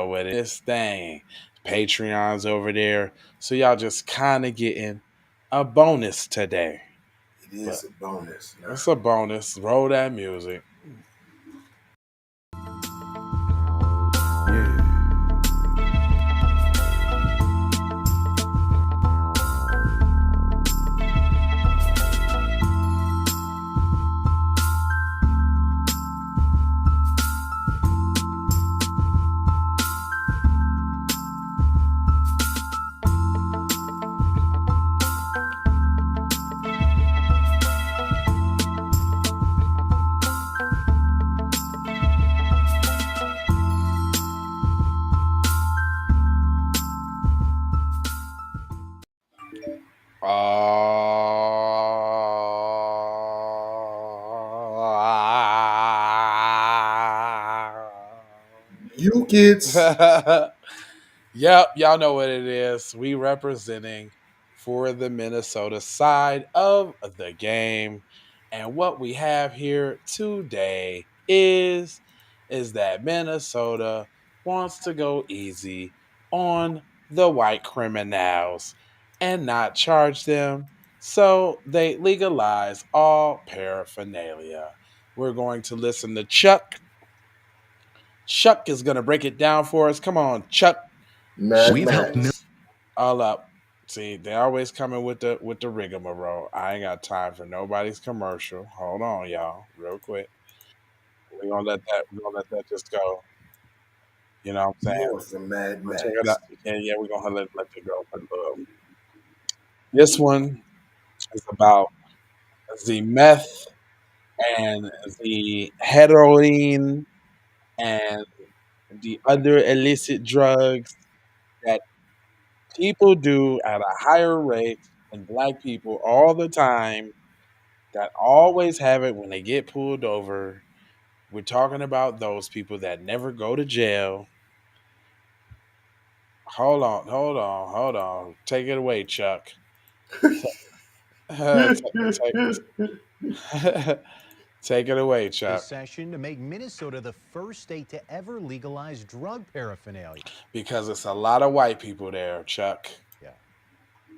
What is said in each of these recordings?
with this thing. Patreon's over there. So y'all just kind of getting a bonus today. It But is a bonus. Now. it's a bonus. Roll that music. Yeah. You kids. Yep, y'all know what it is. We representing for the Minnesota side of the game. And what we have here today is that Minnesota wants to go easy on the white criminals and not charge them. So they legalize all paraphernalia. We're going to listen to Chuck. Chuck is going to break it down for us. Come on, Chuck. Mad Max. All up. See, they always coming with the rigmarole. I ain't got time for nobody's commercial. Hold on, y'all, real quick. We're gonna let that just go. You know what I'm You saying? want some Mad We'll check it out. Max. Yeah, we're gonna let it go. But this one is about the meth and the heroin and the other illicit drugs that people do at a higher rate than black people all the time that always have it when they get pulled over. We're talking about those people that never go to jail. Hold on. Take it away, Chuck. Take, take it away, This Chuck. session to make Minnesota the first state to ever legalize drug paraphernalia. Because it's a lot of white people there, Chuck. Yeah.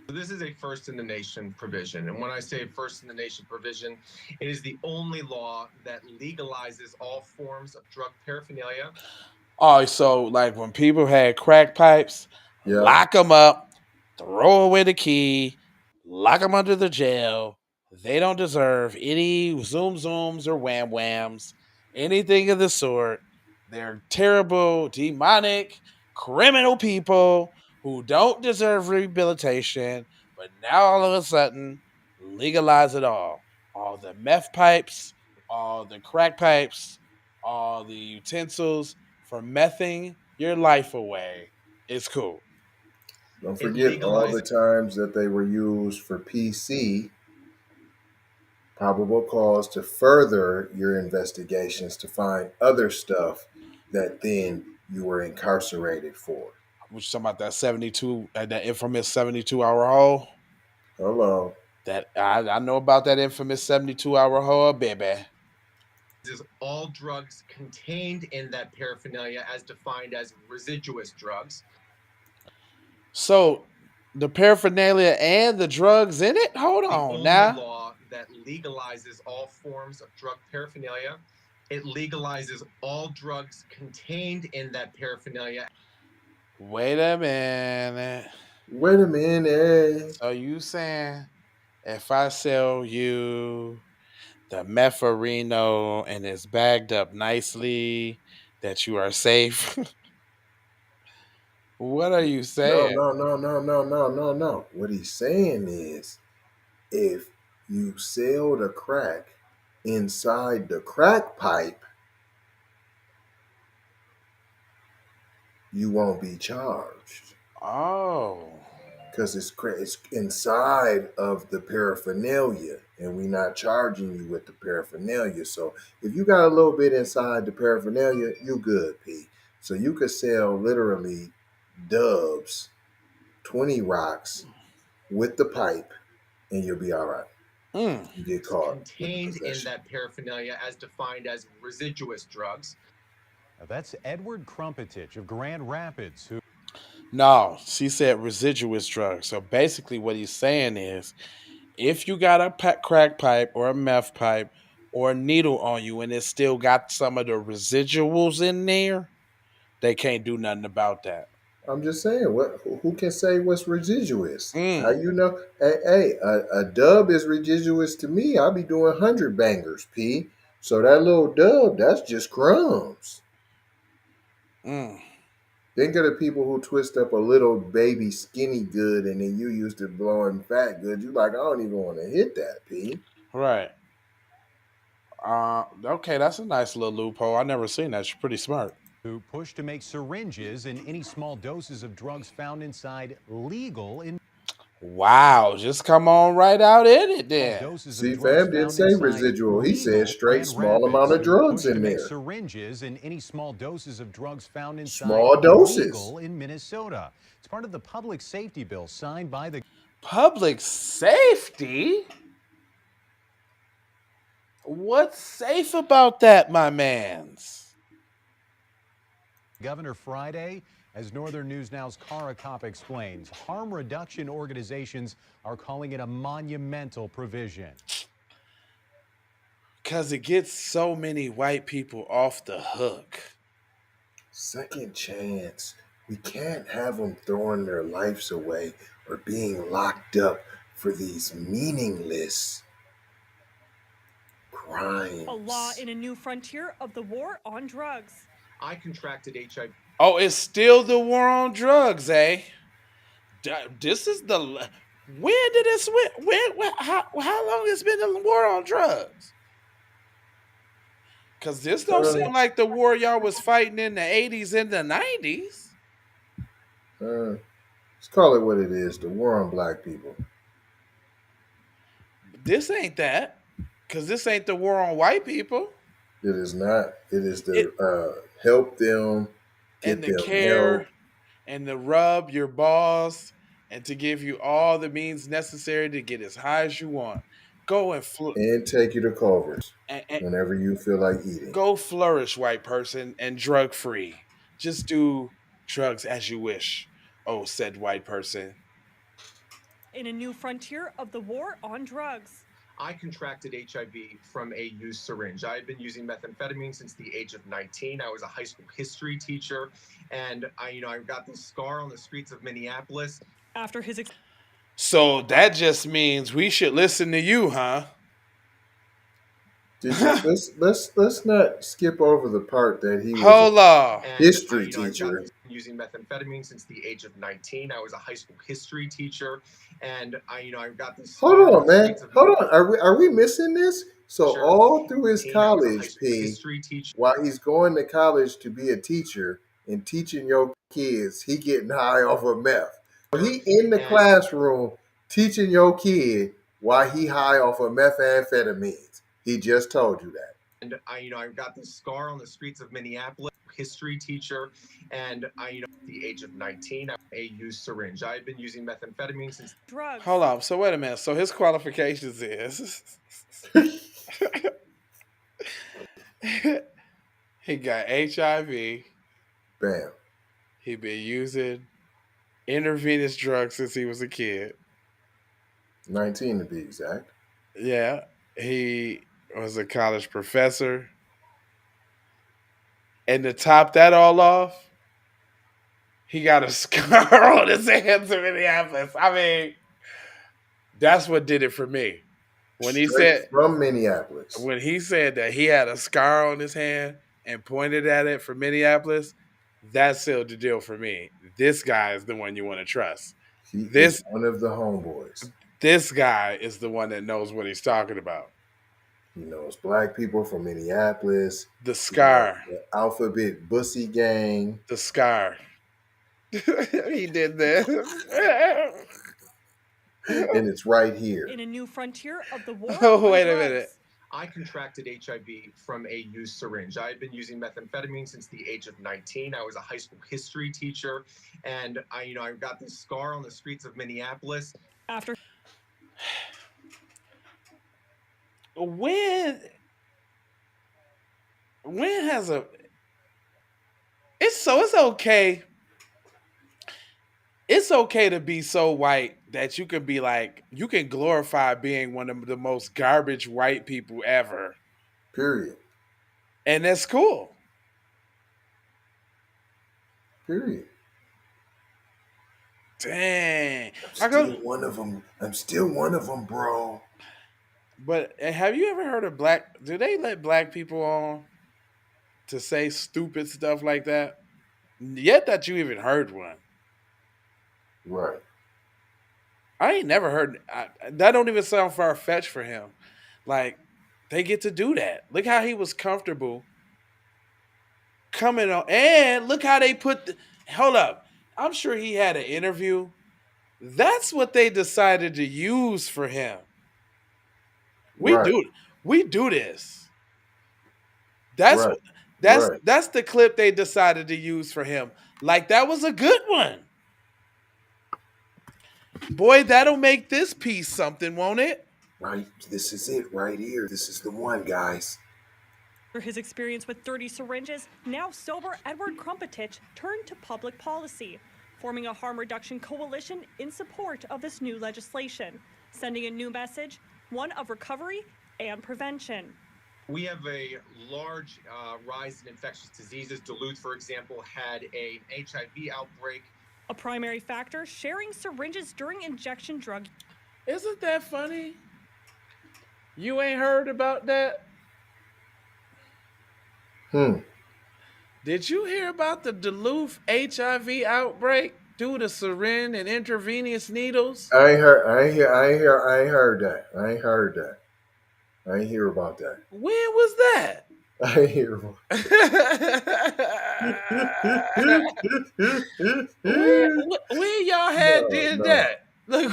This is a first in the nation provision. And when I say first in the nation provision, it is the only law that legalizes all forms of drug paraphernalia. Oh, so like when people had crack pipes, Yeah. lock them up, throw away the key, lock them under the jail. They don't deserve any zoom zooms or wham whams, anything of the sort. They're terrible, demonic, criminal people who don't deserve rehabilitation, but now all of a sudden, legalize it all. All the meth pipes, all the crack pipes, all the utensils for mething your life away. It's cool. Don't It forget all the legalizes times that they were used for PC, probable cause to further your investigations to find other stuff that then you were incarcerated for. Which talking about that 72, that infamous 72-hour hole. Hello. That I know about that infamous 72-hour hole, baby. all drugs contained in that paraphernalia as defined as residuous drugs. So the paraphernalia and the drugs in it? Hold The on only now. law that legalizes all forms of drug paraphernalia. It legalizes all drugs contained in that paraphernalia. Wait a minute. Wait a minute. So you saying if I sell you the Mefarino and it's bagged up nicely, that you are safe? What are you No, saying? no, no, no, no, no, no, no. What he's saying is if you sell the crack inside the crack pipe, you won't be charged Oh. because it's inside of the paraphernalia, and we're not charging you with the paraphernalia. So if you got a little bit inside the paraphernalia, you good, P. So you could sell literally dubs, 20 rocks with the pipe, and you'll be all right. Mm. You get caught with the Contained in possession. that paraphernalia as defined as residuous drugs. Now, that's Edward Krumpotich of Grand Rapids, who No, she said residuous drugs. So basically, what he's saying is if you got a crack pipe or a meth pipe or a needle on you and it still got some of the residuals in there, they can't do nothing about that. I'm just saying, what? Who can say what's residuous? How Mm, you know? A dub is residuous to me. I'll be doing 100 bangers, P. So that little dub, that's just crumbs. mm. Think of the people who twist up a little baby skinny good and then you used to blowing fat good. You like, I don't even want to hit that, P. Right. Okay, that's a nice little loophole. I never seen that. She's pretty smart. pushed to make syringes and any small doses of drugs found inside legal in Wow, just come on right out in it small then. doses of See, drugs fam didn't found say inside residual. He said legal straight Grand small amount Rapids, of who drugs pushed to in make there. syringes and any small doses of drugs found inside Small doses. legal in Minnesota. It's part of the public safety bill signed by the Public safety? What's safe about that, my mans? governor Friday. As Northern News Now's Cara Kopp explains, harm reduction organizations are calling it a monumental provision. Because it gets so many white people off the hook. Second chance. We can't have them throwing their lives away or being locked up for these meaningless crimes. A law in a new frontier of the war on drugs. I contracted HIV. Oh, it's still the war on drugs, eh? This is the. When did this. How long has been the war on drugs? Because this don't seem like the war y'all was fighting in the 80s and the 90s. Let's call it what it is, the war on black people. This ain't that. Because this ain't the war on white people. It is not. It is It to help them, and get the them help. care and the rub your balls and to give you all the means necessary to get as high as you want. Go And take you to Culver's and whenever you feel like eating. go flourish, white person, and drug free. Just do drugs as you wish. Oh, said white person. In a new frontier of the war on drugs. I contracted HIV from a used syringe. I had been using methamphetamine since the age of 19. I was a high school history teacher, and I got this scar on the streets of Minneapolis. After his So that just means we should listen to you, huh? Did you, let's not skip over the part that he was Hold on. a history teacher. Using methamphetamine since the age of 19. I was a high school history teacher, and I got this. Hold on, man. Hold on. Are we missing this? So Sure. all through his 18, I was a high college, school P, history teacher. while he's going to college to be a teacher and teaching your kids, he getting high off of meth. So he in the classroom teaching your kid why he high off of methamphetamines. He just told you that. And I got this scar on the streets of Minneapolis. History teacher, and at the age of 19, I a used syringe. I had been using methamphetamine since drugs. Hold on. So wait a minute. So his qualifications is he got HIV. Bam. He been using intravenous drugs since he was a kid. 19 to be exact. Yeah. He was a college professor. And to top that all off, he got a scar on his hands in Minneapolis. I mean, that's what did it for me. When he said from Minneapolis. When he said that he had a scar on his hand and pointed at it from Minneapolis, that sealed the deal for me. This guy is the one you want to trust. He is one of the homeboys. This guy is the one that knows what he's talking about. He knows black people from Minneapolis. The scar. The Alphabet Bussy Gang. The scar. He did that. And it's right here. In a new frontier of the war. Oh, wait a minute. I contracted HIV from a used syringe. I had been using methamphetamine since the age of 19. I was a high school history teacher, and I got this scar on the streets of Minneapolis. After when has it's okay. It's okay to be so white that you can be like you can glorify being one of the most garbage white people ever, Period. and that's cool. Period. Dang, I'm I go. still one of them. I'm still one of them, bro. But have you ever heard of black? Do they let black people on to say stupid stuff like that? Yet that you even heard one. Right. I ain't never heard that. Don't even sound far fetched for him. Like they get to do that. Look how he was comfortable coming on, and look how they put. Hold up, I'm sure he had an interview. That's what they decided to use for him. We Right. do we do this. That's Right. what Right. that's the clip they decided to use for him. Like that was a good one. Boy, that'll make this piece something, won't it? Right. This is it right here. This is the one, guys. After his experience with 30 syringes, now sober Edward Krumpotich turned to public policy, forming a harm reduction coalition in support of this new legislation, sending a new message, one of recovery and prevention. We have a large rise in infectious diseases. Duluth, for example, had an HIV outbreak. A primary factor, sharing syringes during injection drug. Isn't that funny? You ain't heard about that? Did you hear about the Duluth HIV outbreak due to syringe and intravenous needles? I ain't heard. I ain't heard that. I ain't heard that. I ain't hear about that. When was that? I ain't hear about when y'all had did no. that? Like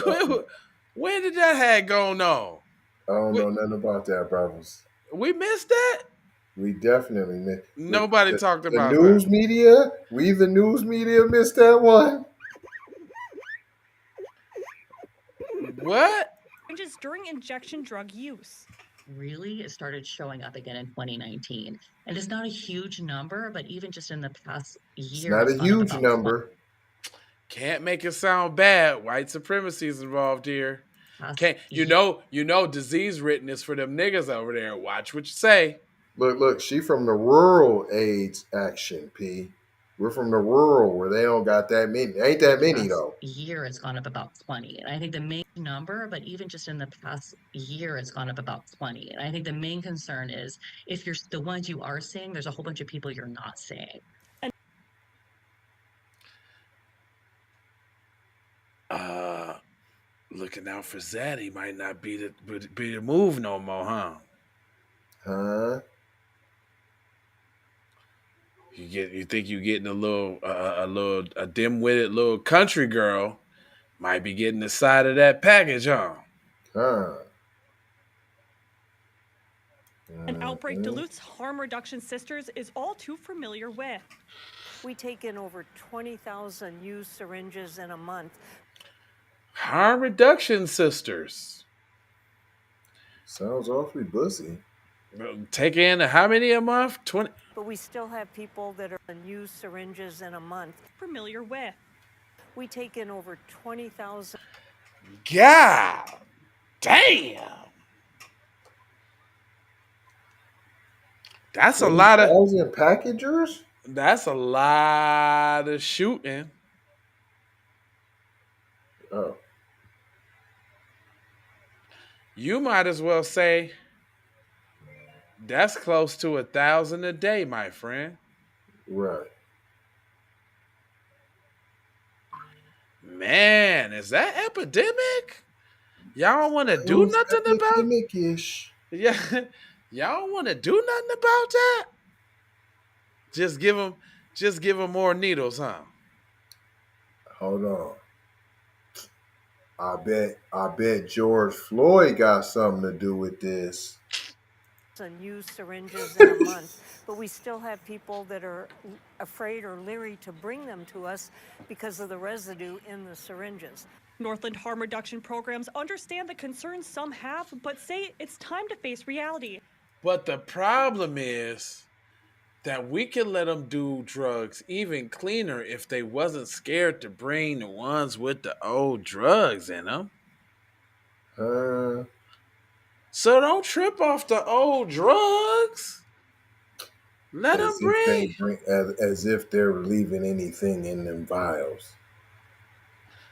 when did that had gone on? I don't know nothing about that, brothers. We missed that? We definitely missed. Nobody talked The about news that. media, the news media missed that one. What? Syringes during injection drug use. Really, it started showing up again in 2019. And it's not a huge number, but even just in the past It's year, not it's a gone up huge about number. Can't make it sound bad. White supremacy is involved here. past Can't you know disease written is for them niggas over there. Watch what you say. Look, she from the rural AIDS action, P. We're from the rural where they don't got that many. Ain't that many though. year, it's gone up about 20. And I think the main number, but even just in the past year, it's gone up about 20. And I think the main concern is if you're the ones you are seeing, there's a whole bunch of people you're not seeing. Looking out for Zaddy might not be the move no more, huh? Huh? You think you getting a dim-witted little country girl might be getting the side of that package, huh? Huh. An outbreak Duluth's harm reduction sisters is all too familiar with. We take in over 20,000 used syringes in a month. Harm reduction sisters. Sounds awfully bussy. Take in how many a month? 20. But we still have people that are in used syringes in a month. Familiar with. We take in over 20,000. God damn. That's a lot of 20,000 packagers? that's a lot of shooting. Oh. You might as well say that's close to 1,000 a day, my friend. Right. Man, is that epidemic? Y'all want to do nothing about? Epidemic-ish. Yeah, y'all want to do nothing about that? Just give them more needles, huh? Hold on. I bet George Floyd got something to do with this. Used syringes in a month, but we still have people that are afraid or leery to bring them to us because of the residue in the syringes. Northland harm reduction programs understand the concerns some have, but say it's time to face reality. But the problem is that we can let them do drugs even cleaner if they wasn't scared to bring the ones with the old drugs in them. Uh, So don't trip off the old drugs. Let them as if they bring. bring, as if they're leaving anything in them vials.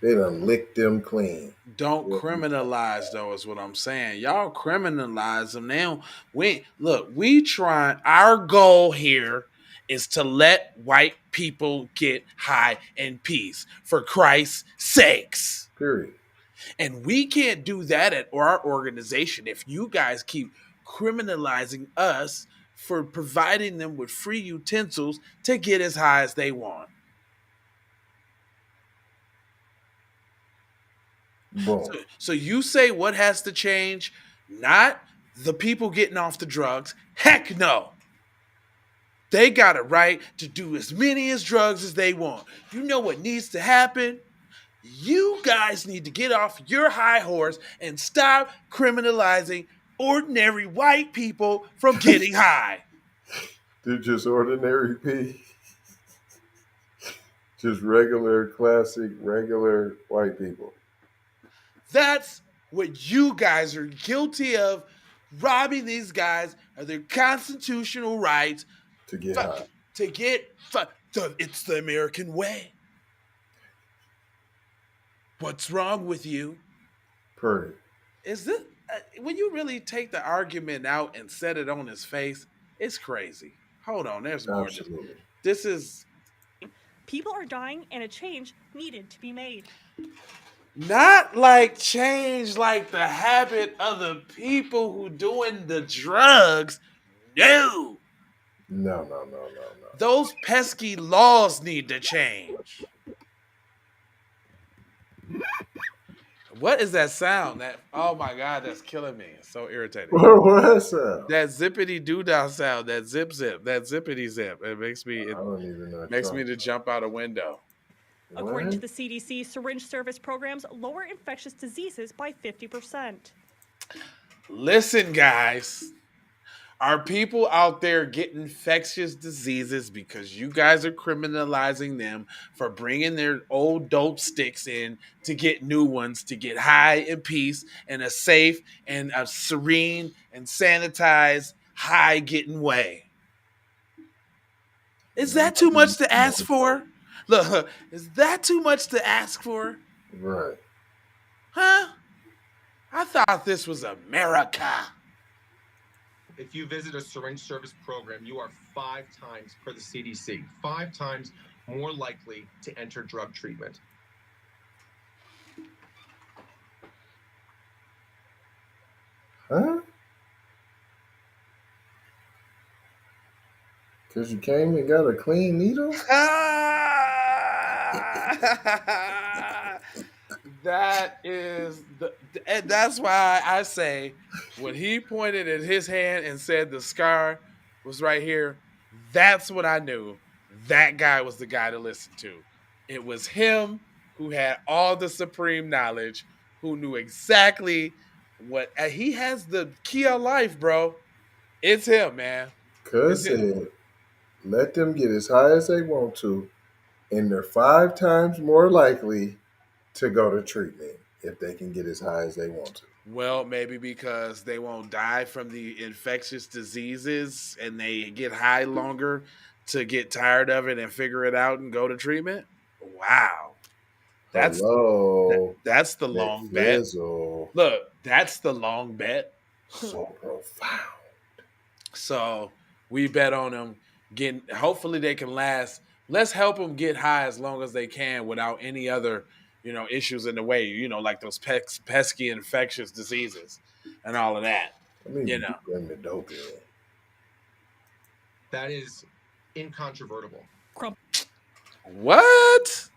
They done licked them clean. Don't What we talking criminalize about? though is what I'm saying. Y'all criminalize them now. We trying. Our goal here is to let white people get high in peace for Christ's sakes. Period. And we can't do that at our organization if you guys keep criminalizing us for providing them with free utensils to get as high as they want. Boom. So you say what has to change? Not the people getting off the drugs. Heck no. They got a right to do as many as drugs as they want. You know what needs to happen? You guys need to get off your high horse and stop criminalizing ordinary white people from getting high. They're just ordinary P. Just regular, classic, regular white people. That's what you guys are guilty of, robbing these guys of their constitutional rights To get fu- high. to get. It's the American way. What's wrong with you? Period. Is this when you really take the argument out and set it on his face? It's crazy. Hold on, there's more. Absolutely. This is People are dying and a change needed to be made. not like change like the habit of the people who doing the drugs. No. No. Those pesky laws need to change. What is that sound? That oh my god, that's killing me. It's so irritating. What's up? That zippity doo dah sound, that zip, that zippity zip. It I don't even know. makes me to jump out a window. According to the CDC, syringe service programs lower infectious diseases by 50%. Listen, guys. Are people out there getting infectious diseases because you guys are criminalizing them for bringing their old dope sticks in to get new ones, to get high in peace in a safe and a serene and sanitized high getting way? Is that too much to ask for? Look, is that too much to ask for? Right. Huh? I thought this was America. If you visit a syringe service program, you are 5 times, per the CDC, 5 times more likely to enter drug treatment. Huh? Because you came and got a clean needle? That is and that's why I say when he pointed at his hand and said the scar was right here, that's what I knew. That guy was the guy to listen to. It was him who had all the supreme knowledge, who knew exactly what he has the key of life, bro. It's him, man. Cuz said, let them get as high as they want to, and they're 5 times more likely to go to treatment if they can get as high as they want to. Well, maybe because they won't die from the infectious diseases and they get high longer to get tired of it and figure it out and go to treatment. Wow. Hello. That's the long bet. Fizzle. Look, that's the long bet. So profound. So we bet on them getting. Hopefully, they can last. Let's help them get high as long as they can without any other, issues in the way. Like those pesky infectious diseases and all of that. I mean, bring the dope in. That is incontrovertible. What?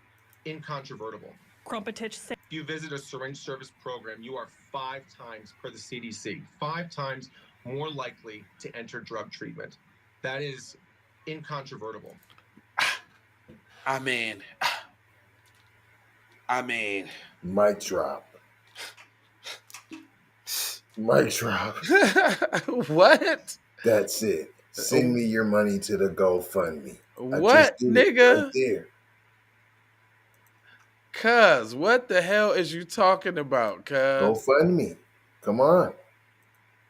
Incontrovertible. Krumpotich said. If you visit a syringe service program, you are 5 times, per the CDC, 5 times more likely to enter drug treatment. That is incontrovertible. I mean, Mic drop. Mic drop. what? That's it. Send me your money to the GoFundMe. I just What, did it right nigga? there. Cuz, what the hell is you talking about, cuz? GoFundMe. Come on.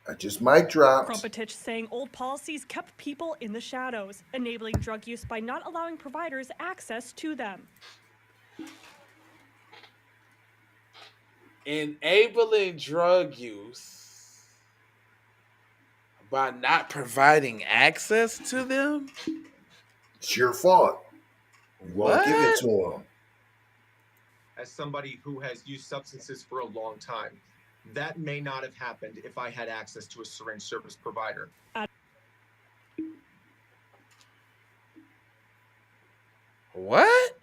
I just mic dropped. Krumpotich saying old policies kept people in the shadows, enabling drug use by not allowing providers access to them. Enabling drug use by not providing access to them? It's your fault. You won't give it What? to them. As somebody who has used substances for a long time, that may not have happened if I had access to a syringe service provider. What?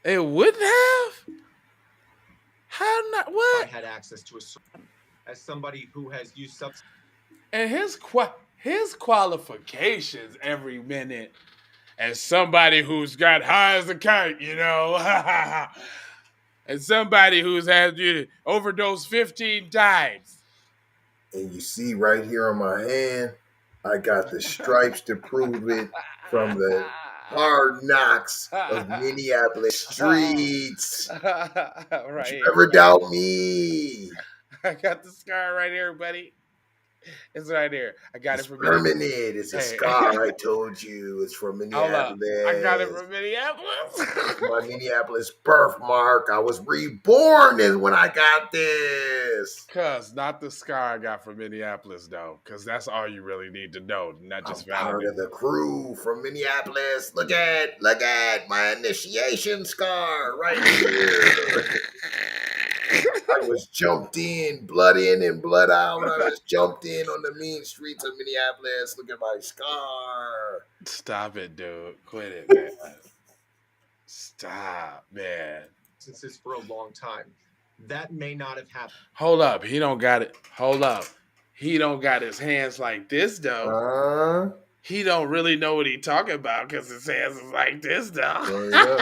It wouldn't have? How not? If I What? had access to a syringe. As somebody who has used substances. And his qualifications every minute as somebody who's got high as a kite, you know, and somebody who's had overdosed 15 times. And you see right here on my hand, I got the stripes to prove it from the hard knocks of Minneapolis streets. Right Don't you here. ever doubt me. I got the scar right here, buddy. It's right here. I got It's it from permanent. It's a Hey. scar. I told you. It's from Hold up. Minneapolis. I got it from Minneapolis. It's my Minneapolis birthmark. I was reborn is when I got this. Cuz, not the scar I got from Minneapolis, though, because that's all you really need to know, not just I'm part validate. of the crew from Minneapolis. Look at my initiation scar right here. I was jumped in and blood out. I was jumped in on the mean streets of Minneapolis. Look at my scar. Stop it, dude. Quit it, man. Stop, man. Substances for a long time. That may not have happened. Hold up. He don't got it. Hold up. He don't got his hands like this, though. He don't really know what he talking about because his hands is like this, though.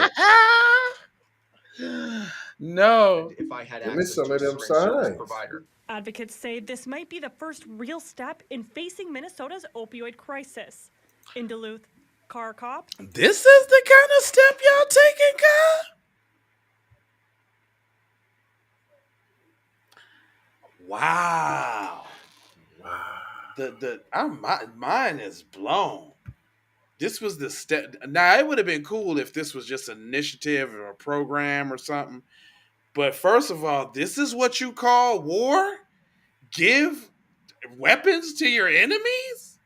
No. If I had Give me access some to a of them syringe service signs. provider. Advocates say this might be the first real step in facing Minnesota's opioid crisis. In Duluth, car cop. This is the kind of step y'all taking, guy? Wow. Mine is blown. This was the step. Now, it would have been cool if this was just an initiative or a program or something. But first of all, this is what you call war? Give weapons to your enemies?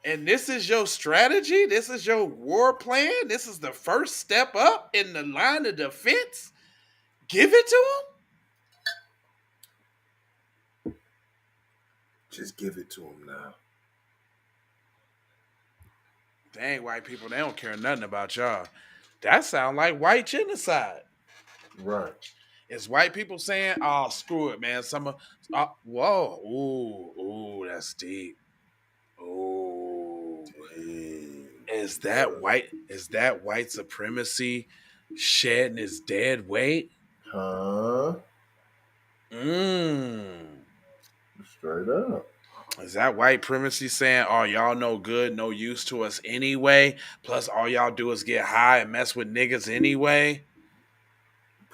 And this is your strategy? This is your war plan? This is the first step up in the line of defense? Give it to them? Just give it to him now. Dang, white people, they don't care nothing about y'all. That sound like white genocide. Right. Is white people saying, "Oh, screw it, man"? Whoa, ooh, that's deep. Ooh, is that white supremacy shedding its dead weight? Huh? Straight up. Is that white supremacy saying, "Oh, y'all no good, no use to us anyway"? Plus, all y'all do is get high and mess with niggas anyway.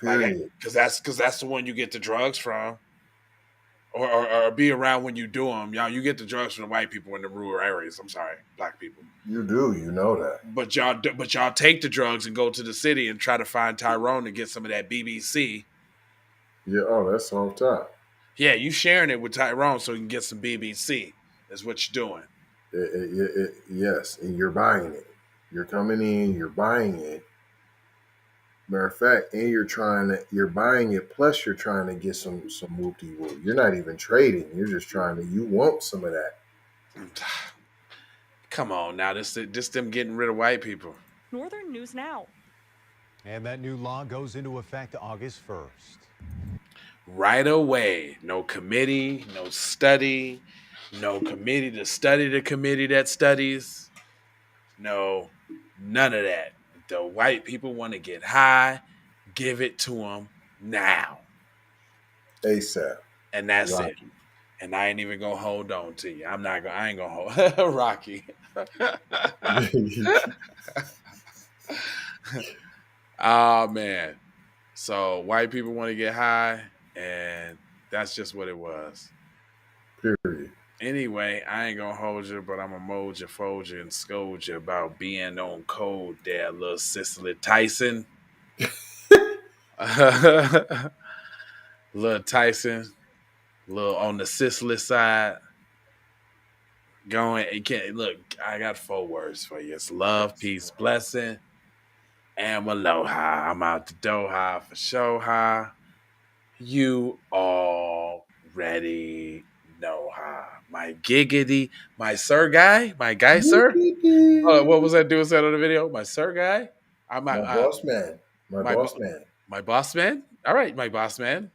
Period. Because that's the one you get the drugs from, or be around when you do them. You get the drugs from the white people in the rural areas. I'm sorry, black people. You do, you know that. But y'all take the drugs and go to the city and try to find Tyrone and get some of that BBC. Yeah. Oh, that's off top. Yeah, you sharing it with Tyrone so you can get some BBC. That's what you're doing. Yes, and you're buying it. You're coming in, you're buying it. Matter of fact, and you're buying it, plus you're trying to get some whoop-de-whoop. You're not even trading. You're just you want some of that. Come on now, this them getting rid of white people. Northern News Now. And that new law goes into effect August 1st. Right away. No committee, no study, no committee to study the committee that studies. No, none of that. The white people want to get high, give it to them now. ASAP. And that's it. Rocky. And I ain't even gonna hold on to you. I ain't gonna hold Rocky. Oh man. So white people want to get high, and that's just what it was. Period. Anyway, I ain't gonna hold you, but I'm gonna mold you, fold you, and scold you about being on code there, little Cicely Tyson. Little Tyson, little on the Cicely side. Going, you can't look. I got 4 words for you. It's love, peace, blessing, and aloha. I'm out the Doha for Shoha. You already know how. My giggity, my sir guy, my guy, sir. What was that dude said on the video? My sir guy. I'm My boss man. My my boss man. my boss man. All right, my boss man.